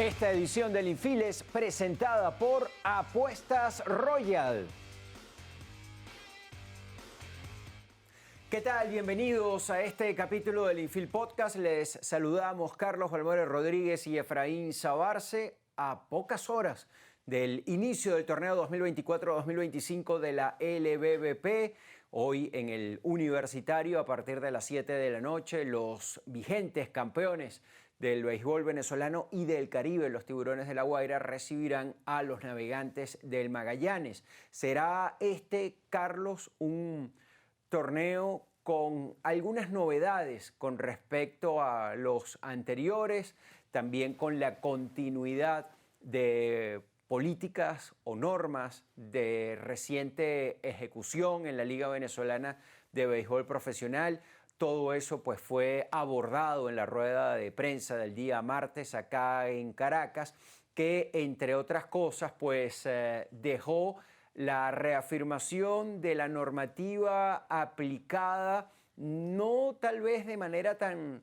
Esta edición del Infil es presentada por Apuestas Royal. ¿Qué tal? Bienvenidos a este capítulo del Infil Podcast. Les saludamos Carlos Balmores Rodríguez y Efraín Sabarce a pocas horas del inicio del torneo 2024-2025 de la LBBP. Hoy en el Universitario, a partir de las 7 de la noche, los vigentes campeones del béisbol venezolano y del Caribe, los Tiburones de La Guaira, recibirán a los Navegantes del Magallanes. ¿Será este, Carlos, un torneo con algunas novedades con respecto a los anteriores, también con la continuidad de políticas o normas de reciente ejecución en la Liga Venezolana de Béisbol Profesional? Todo eso pues fue abordado en la rueda de prensa del día martes acá en Caracas, que entre otras cosas pues dejó la reafirmación de la normativa aplicada, no tal vez de manera tan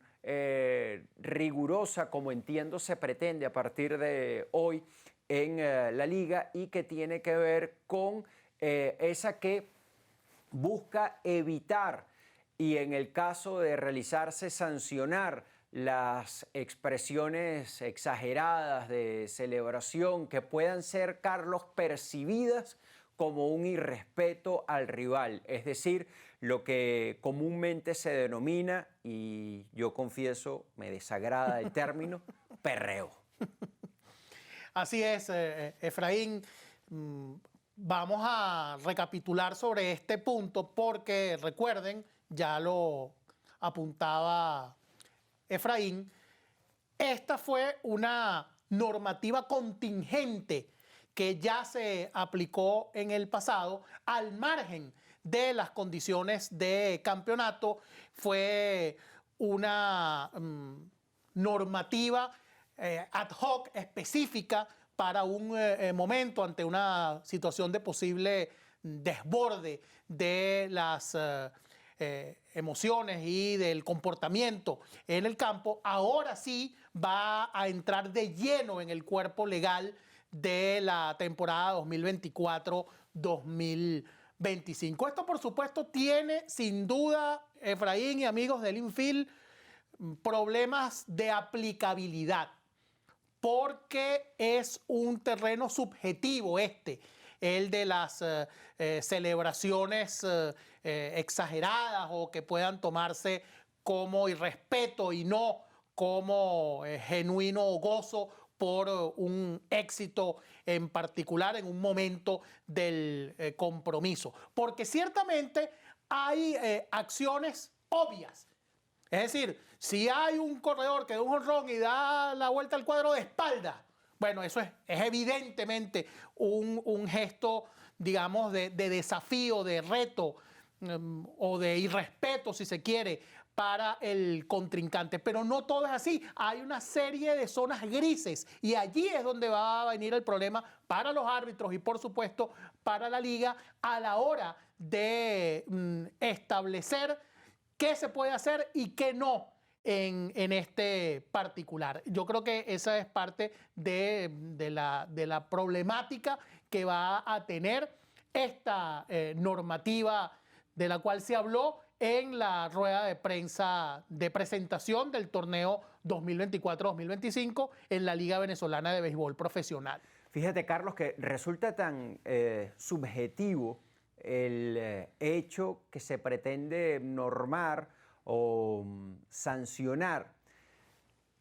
rigurosa como entiendo se pretende a partir de hoy en la liga, y que tiene que ver con esa que busca evitar, y en el caso de realizarse, sancionar las expresiones exageradas de celebración que puedan ser, Carlos, percibidas como un irrespeto al rival, es decir, lo que comúnmente se denomina, y yo confieso, me desagrada el término, perreo. Así es, Efraín. Vamos a recapitular sobre este punto porque recuerden, ya lo apuntaba Efraín, esta fue una normativa contingente que ya se aplicó en el pasado al margen de las condiciones de campeonato. Fue una normativa ad hoc específica para un momento ante una situación de posible desborde de las emociones y del comportamiento en el campo. Ahora sí va a entrar de lleno en el cuerpo legal de la temporada 2024-2025. Esto, por supuesto, tiene sin duda, Efraín y amigos del Infil, problemas de aplicabilidad, porque es un terreno subjetivo el de las celebraciones exageradas o que puedan tomarse como irrespeto y no como genuino gozo por un éxito en particular en un momento del compromiso. Porque ciertamente hay acciones obvias. Es decir, si hay un corredor que da un jonrón y da la vuelta al cuadro de espalda, bueno, eso es evidentemente un gesto, digamos, de desafío, de reto o de irrespeto, si se quiere, para el contrincante. Pero no todo es así. Hay una serie de zonas grises y allí es donde va a venir el problema para los árbitros y, por supuesto, para la liga a la hora de establecer qué se puede hacer y qué no en este particular. Yo creo que esa es parte de la problemática que va a tener esta normativa de la cual se habló en la rueda de prensa de presentación del torneo 2024-2025 en la Liga Venezolana de Béisbol Profesional. Fíjate, Carlos, que resulta tan subjetivo el hecho que se pretende normar o sancionar,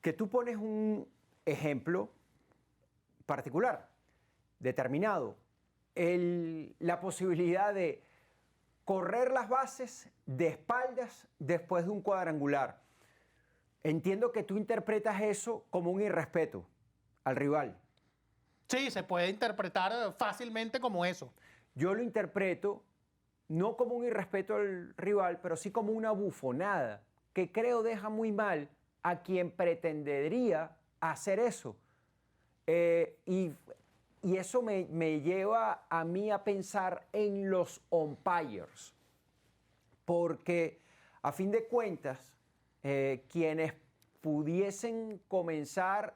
que tú pones un ejemplo particular, determinado, la posibilidad de correr las bases de espaldas después de un cuadrangular. Entiendo que tú interpretas eso como un irrespeto al rival. Sí, se puede interpretar fácilmente como eso. Yo lo interpreto no como un irrespeto al rival, pero sí como una bufonada, que creo deja muy mal a quien pretendería hacer eso. Y eso me lleva a mí a pensar en los umpires, porque a fin de cuentas, quienes pudiesen comenzar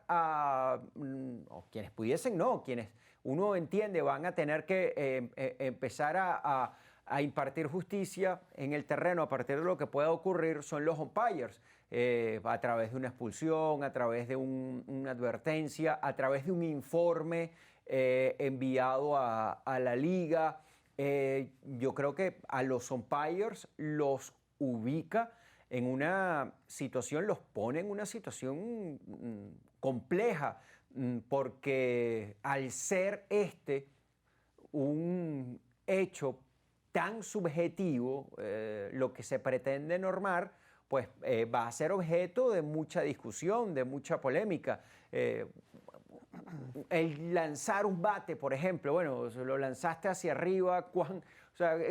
o quienes pudiesen no, quienes uno entiende van a tener que empezar a impartir justicia en el terreno a partir de lo que pueda ocurrir son los umpires, a través de una expulsión, a través de una advertencia, a través de un informe enviado a la liga. Yo creo que a los umpires los ubica en una situación, los pone en una situación compleja, porque al ser un hecho tan subjetivo, lo que se pretende normar, pues va a ser objeto de mucha discusión, de mucha polémica. El lanzar un bate, por ejemplo, bueno, lo lanzaste hacia arriba,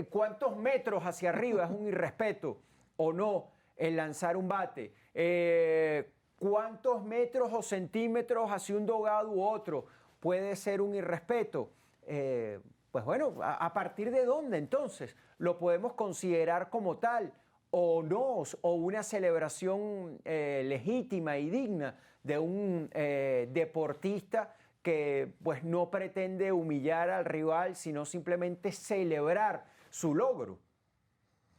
¿cuántos metros hacia arriba es un irrespeto o no el lanzar un bate? ¿Cuántos metros o centímetros hacia un dogado u otro puede ser un irrespeto? Pues bueno, ¿a partir de dónde entonces lo podemos considerar como tal o no? O una celebración legítima y digna de un deportista que pues no pretende humillar al rival, sino simplemente celebrar su logro.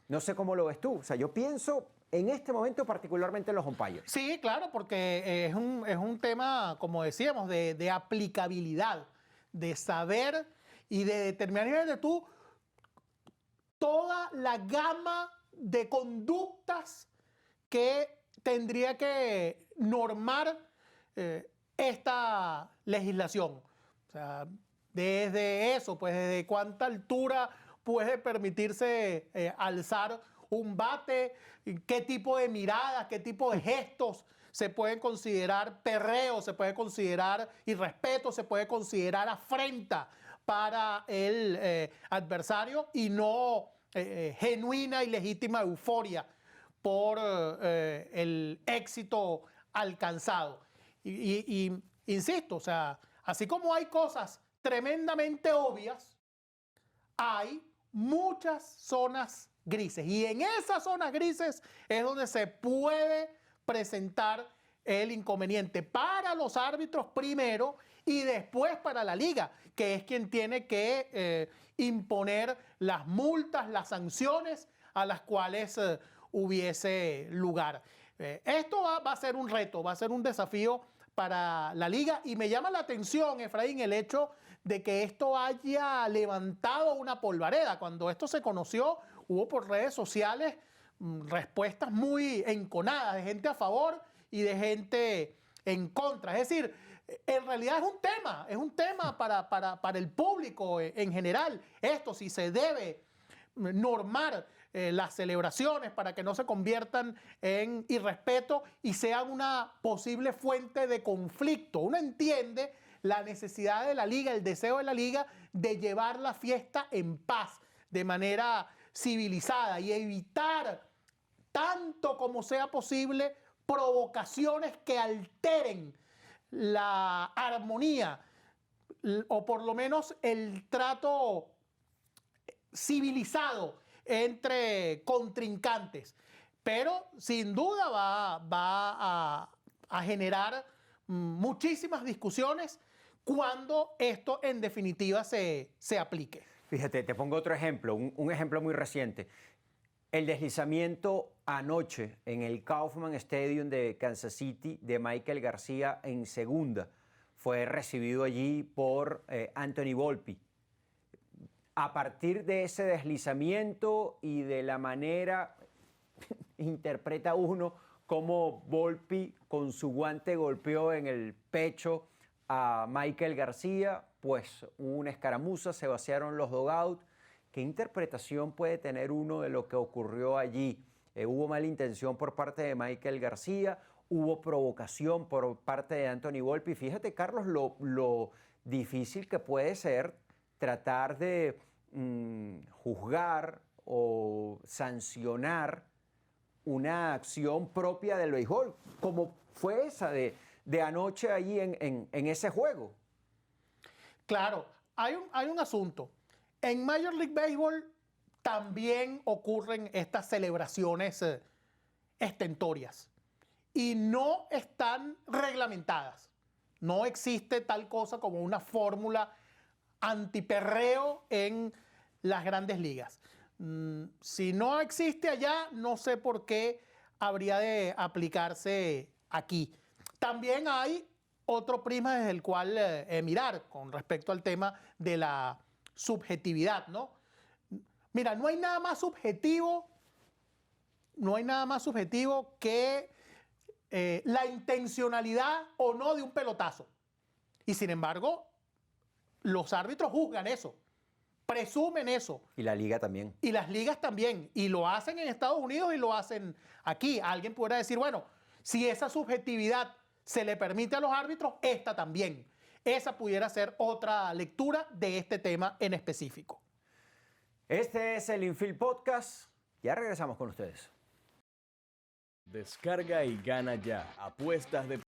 No sé cómo lo ves tú. O sea, yo pienso en este momento particularmente en los umpires. Sí, claro, porque es un tema, como decíamos, de aplicabilidad, de saber y de determinar de tú toda la gama de conductas que tendría que normar esta legislación. O sea, desde eso, pues desde cuánta altura puede permitirse alzar un bate, qué tipo de miradas, qué tipo de gestos se pueden considerar perreo, se puede considerar irrespeto, se puede considerar afrenta para el adversario y no genuina y legítima euforia por el éxito alcanzado. Y insisto, o sea, así como hay cosas tremendamente obvias, hay muchas zonas grises. Y en esas zonas grises es donde se puede presentar el inconveniente para los árbitros primero y después para la liga, que es quien tiene que imponer las multas, las sanciones a las cuales hubiese lugar. Esto va a ser un reto, va a ser un desafío para la liga y me llama la atención, Efraín, el hecho de que esto haya levantado una polvareda. Cuando esto se conoció, hubo por redes sociales respuestas muy enconadas de gente a favor y de gente en contra. Es decir, en realidad es un tema para el público en general. Esto, si se debe normar las celebraciones para que no se conviertan en irrespeto y sean una posible fuente de conflicto. Uno entiende la necesidad de la liga, el deseo de la liga de llevar la fiesta en paz, de manera civilizada y evitar tanto como sea posible provocaciones que alteren la armonía o por lo menos el trato civilizado entre contrincantes. Pero sin duda va a generar muchísimas discusiones cuando esto en definitiva se aplique. Fíjate, te pongo otro ejemplo, un ejemplo muy reciente. El deslizamiento anoche en el Kauffman Stadium de Kansas City de Michael García en segunda fue recibido allí por Anthony Volpi. A partir de ese deslizamiento y de la manera, interpreta uno cómo Volpi con su guante golpeó en el pecho a Michael García, pues hubo una escaramuza, se vaciaron los dugouts. ¿Qué interpretación puede tener uno de lo que ocurrió allí? Hubo mala intención por parte de Michael García, hubo provocación por parte de Anthony Volpi. Fíjate, Carlos, lo difícil que puede ser tratar de juzgar o sancionar una acción propia del béisbol, como fue esa de anoche ahí en ese juego. Claro, hay un asunto. En Major League Baseball también ocurren estas celebraciones estentorias. y no están reglamentadas. No existe tal cosa como una fórmula antiperreo en las grandes ligas. Si no existe allá, no sé por qué habría de aplicarse aquí. También hay otro prisma desde el cual mirar con respecto al tema de la subjetividad, ¿no? Mira, no hay nada más subjetivo que la intencionalidad o no de un pelotazo. Y sin embargo, los árbitros juzgan eso, presumen eso. Y la liga también. Y las ligas también. Y lo hacen en Estados Unidos y lo hacen aquí. Alguien pudiera decir, bueno, si esa subjetividad se le permite a los árbitros, esta también. Esa pudiera ser otra lectura de este tema en específico. Este es el Infield Podcast. Ya regresamos con ustedes. Descarga y gana ya. Apuestas de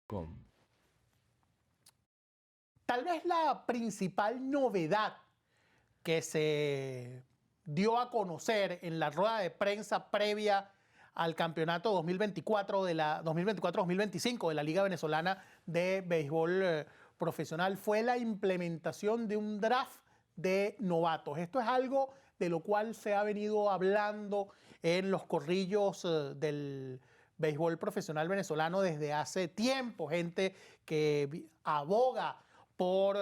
com. Tal vez la principal novedad que se dio a conocer en la rueda de prensa previa al campeonato 2024 de la 2024-2025 de la Liga Venezolana de Béisbol Profesional fue la implementación de un draft de novatos. Esto es algo de lo cual se ha venido hablando en los corrillos del béisbol profesional venezolano desde hace tiempo. Gente que aboga por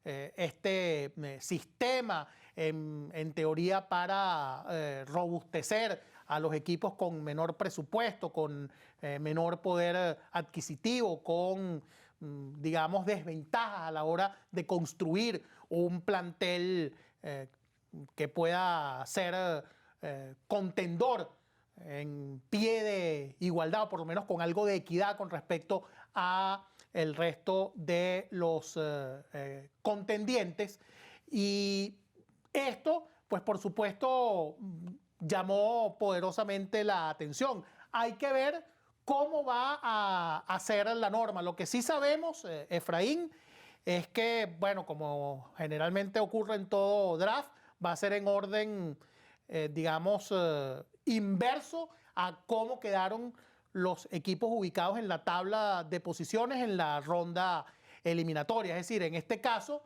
este sistema en teoría para robustecer a los equipos con menor presupuesto, con menor poder adquisitivo, con, digamos, desventajas a la hora de construir un plantel que pueda ser contendor en pie de igualdad, o por lo menos con algo de equidad con respecto a el resto de los contendientes. Y esto, pues por supuesto, llamó poderosamente la atención. Hay que ver cómo va a ser la norma. Lo que sí sabemos, Efraín, es que, bueno, como generalmente ocurre en todo draft, va a ser en orden, digamos, inverso a cómo quedaron los equipos ubicados en la tabla de posiciones en la ronda eliminatoria. Es decir, en este caso,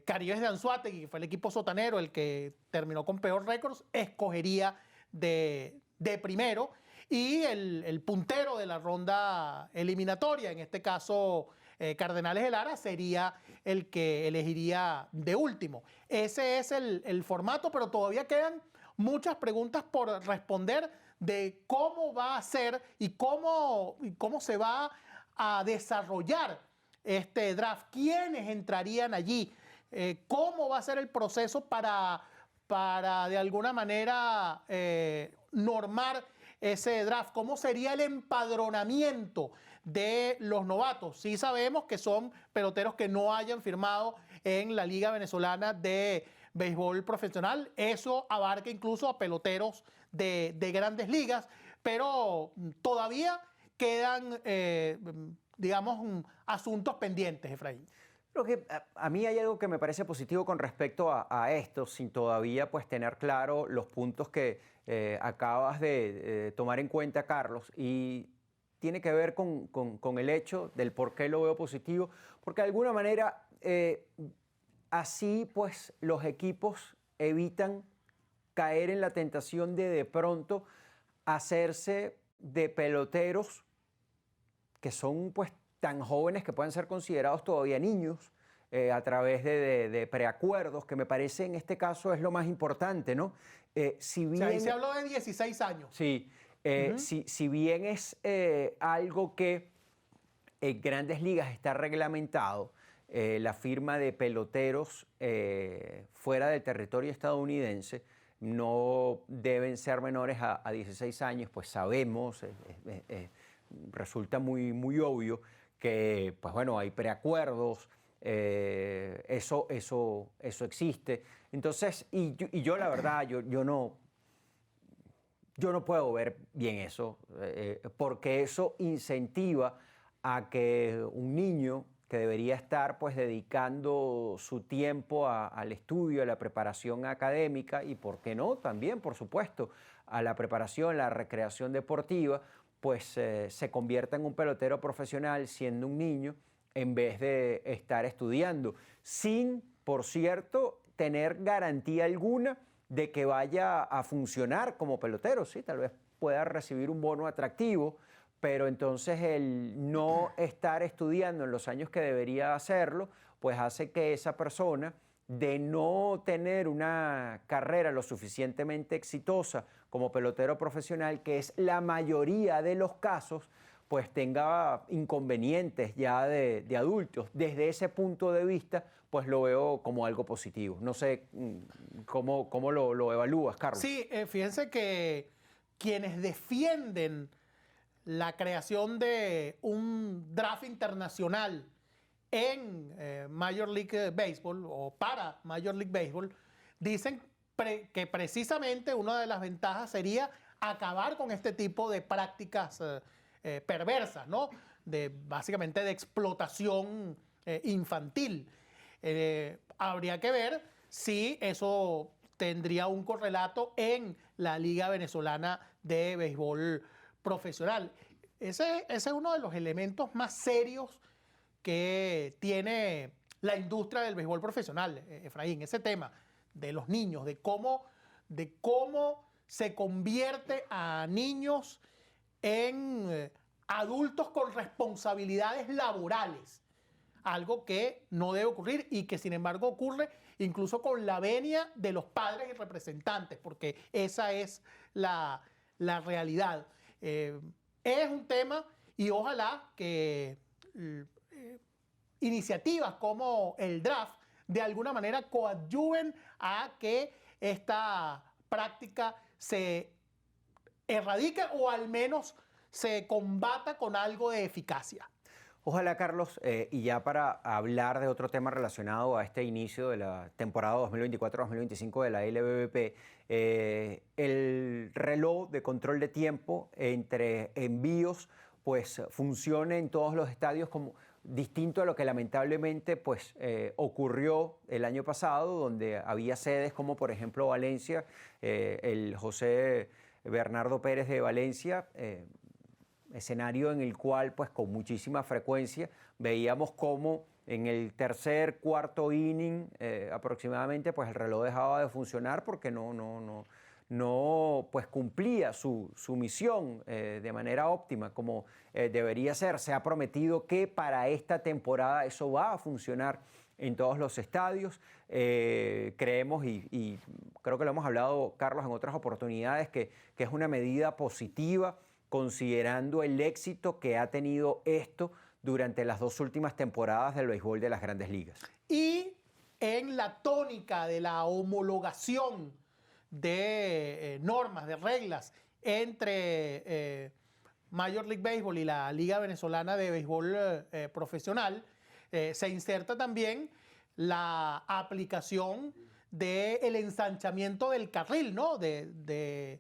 Caribes de Anzoátegui, que fue el equipo sotanero, el que terminó con peor récord, escogería de primero. Y el puntero de la ronda eliminatoria, en este caso Cardenales de Lara, sería el que elegiría de último. Ese es el formato, pero todavía quedan muchas preguntas por responder de cómo va a ser y cómo se va a desarrollar este draft, quiénes entrarían allí, cómo va a ser el proceso para de alguna manera normar ese draft, cómo sería el empadronamiento de los novatos. Sí sabemos que son peloteros que no hayan firmado en la Liga Venezolana de Béisbol Profesional. Eso abarca incluso a peloteros de grandes ligas, pero todavía quedan, digamos, asuntos pendientes, Efraín. Creo que a mí hay algo que me parece positivo con respecto a esto, sin todavía pues tener claro los puntos que acabas de tomar en cuenta, Carlos, y tiene que ver con el hecho del por qué lo veo positivo, porque de alguna manera así pues los equipos evitan caer en la tentación de pronto hacerse de peloteros que son pues tan jóvenes que pueden ser considerados todavía niños a través de preacuerdos, que me parece en este caso es lo más importante, ¿no? Si bien, ahí se habló de 16 años. Sí, si bien es algo que en Grandes Ligas está reglamentado, la firma de peloteros fuera del territorio estadounidense no deben ser menores a 16 años, pues sabemos, resulta muy obvio que, pues bueno, hay preacuerdos Eso existe. Entonces, yo la verdad, yo no puedo ver bien eso, porque eso incentiva a que un niño que debería estar pues dedicando su tiempo al estudio, a la preparación académica y, ¿por qué no?, también, por supuesto, a la preparación, la recreación deportiva, pues se convierta en un pelotero profesional siendo un niño en vez de estar estudiando, sin, por cierto, tener garantía alguna de que vaya a funcionar como pelotero. Sí, tal vez pueda recibir un bono atractivo, pero entonces el no estar estudiando en los años que debería hacerlo, pues hace que esa persona, de no tener una carrera lo suficientemente exitosa como pelotero profesional, que es la mayoría de los casos, pues tenga inconvenientes ya de adultos. Desde ese punto de vista, pues lo veo como algo positivo. No sé cómo lo evalúas, Carlos. Sí, fíjense que quienes defienden la creación de un draft internacional en Major League Baseball o para Major League Baseball, dicen que precisamente una de las ventajas sería acabar con este tipo de prácticas perversas, ¿no? Básicamente de explotación infantil. Habría que ver si eso tendría un correlato en la Liga Venezolana de Béisbol Profesional. Ese es uno de los elementos más serios que tiene la industria del béisbol profesional, Efraín, ese tema de los niños, de cómo se convierte a niños en adultos con responsabilidades laborales, algo que no debe ocurrir y que sin embargo ocurre incluso con la venia de los padres y representantes, porque esa es la realidad. Es un tema y ojalá que iniciativas como el draft de alguna manera coadyuven a que esta práctica se erradique o al menos se combata con algo de eficacia. Ojalá, Carlos, y ya para hablar de otro tema relacionado a este inicio de la temporada 2024-2025 de la LBBP, el reloj de control de tiempo entre envíos pues funcione en todos los estadios como distinto a lo que lamentablemente pues, ocurrió el año pasado, donde había sedes como por ejemplo Valencia, el José Bernardo Pérez de Valencia, escenario en el cual pues con muchísima frecuencia veíamos cómo en el tercer, cuarto inning aproximadamente pues el reloj dejaba de funcionar porque no pues cumplía su misión de manera óptima como debería ser. Se ha prometido que para esta temporada eso va a funcionar en todos los estadios. Creemos y creo que lo hemos hablado, Carlos, en otras oportunidades, que es una medida positiva considerando el éxito que ha tenido esto durante las dos últimas temporadas del béisbol de las Grandes Ligas. Y en la tónica de la homologación de normas, de reglas entre Major League Baseball y la Liga Venezolana de Béisbol Profesional, se inserta también la aplicación del ensanchamiento del carril, ¿no? de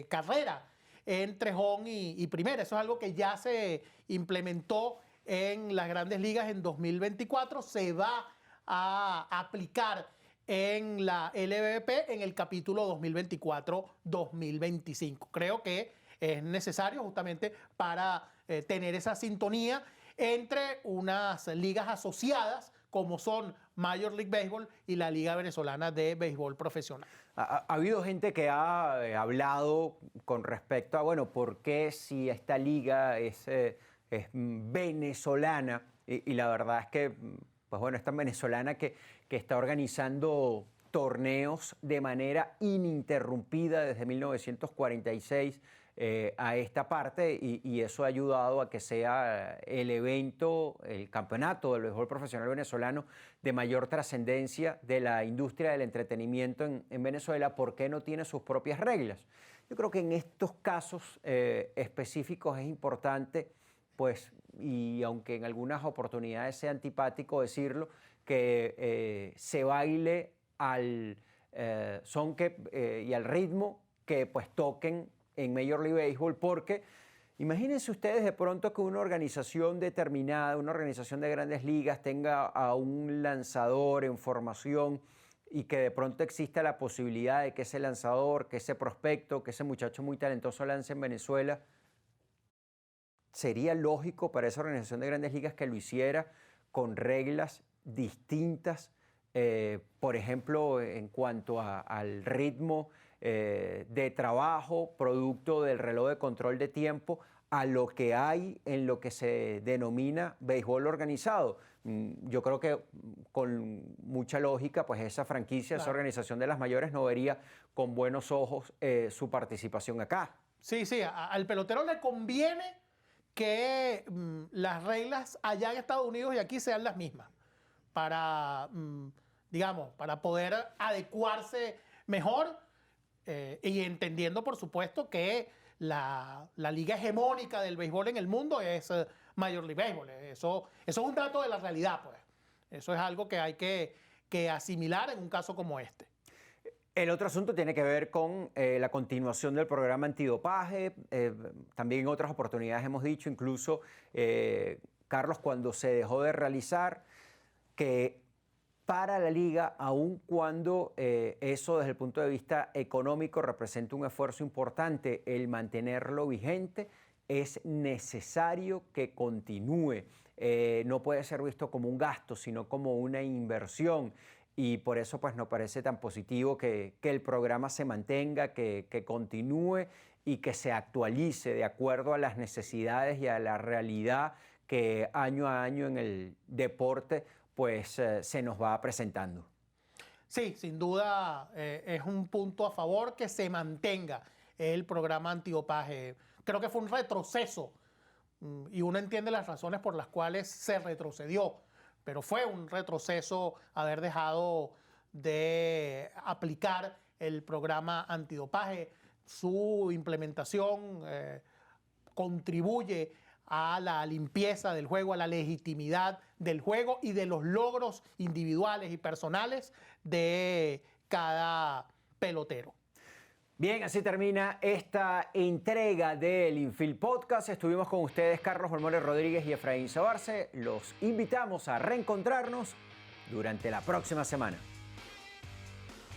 carrera entre home y primera. Eso es algo que ya se implementó en las Grandes Ligas en 2024. Se va a aplicar en la LBBP en el capítulo 2024-2025. Creo que es necesario justamente para tener esa sintonía entre unas ligas asociadas como son Major League Baseball y la Liga Venezolana de Béisbol Profesional. Ha habido gente que ha hablado con respecto a, bueno, ¿por qué si esta liga es venezolana? Y la verdad es que, pues bueno, es tan venezolana que está organizando torneos de manera ininterrumpida desde 1946 a esta parte y eso ha ayudado a que sea el evento, el campeonato del béisbol profesional venezolano de mayor trascendencia de la industria del entretenimiento en Venezuela. ¿Por qué no tiene sus propias reglas? Yo creo que en estos casos específicos es importante pues y aunque en algunas oportunidades sea antipático decirlo, que se baile al son y al ritmo que pues toquen en Major League Baseball, porque imagínense ustedes de pronto que una organización determinada, una organización de grandes ligas tenga a un lanzador en formación y que de pronto exista la posibilidad de que ese lanzador, que ese prospecto, que ese muchacho muy talentoso lance en Venezuela. Sería lógico para esa organización de grandes ligas que lo hiciera con reglas distintas, por ejemplo, en cuanto al ritmo de trabajo, producto del reloj de control de tiempo, a lo que hay en lo que se denomina béisbol organizado. Yo creo que con mucha lógica, pues esa franquicia, esa organización de las mayores no vería con buenos ojos su participación acá. Sí, sí, al pelotero le conviene que las reglas allá en Estados Unidos y aquí sean las mismas para, digamos, para poder adecuarse mejor y entendiendo, por supuesto, que la liga hegemónica del béisbol en el mundo es Major League Baseball. Eso es un dato de la realidad, pues. Eso es algo que hay que asimilar en un caso como este. El otro asunto tiene que ver con la continuación del programa antidopaje. También en otras oportunidades hemos dicho, incluso, Carlos, cuando se dejó de realizar, que para la liga, aun cuando eso desde el punto de vista económico representa un esfuerzo importante, el mantenerlo vigente, es necesario que continúe. No puede ser visto como un gasto, sino como una inversión. Y por eso pues nos parece tan positivo que el programa se mantenga, que continúe y que se actualice de acuerdo a las necesidades y a la realidad que año a año en el deporte pues se nos va presentando. Sí, sin duda es un punto a favor que se mantenga el programa antidopaje. Creo que fue un retroceso y uno entiende las razones por las cuales se retrocedió, pero fue un retroceso haber dejado de aplicar el programa antidopaje. Su implementación contribuye a la limpieza del juego, a la legitimidad del juego y de los logros individuales y personales de cada pelotero. Bien, así termina esta entrega del Infield Podcast. Estuvimos con ustedes Carlos Belmore Rodríguez y Efraín Sabarce. Los invitamos a reencontrarnos durante la próxima semana.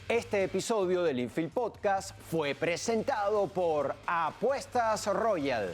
Este episodio del Infield Podcast fue presentado por Apuestas Royal.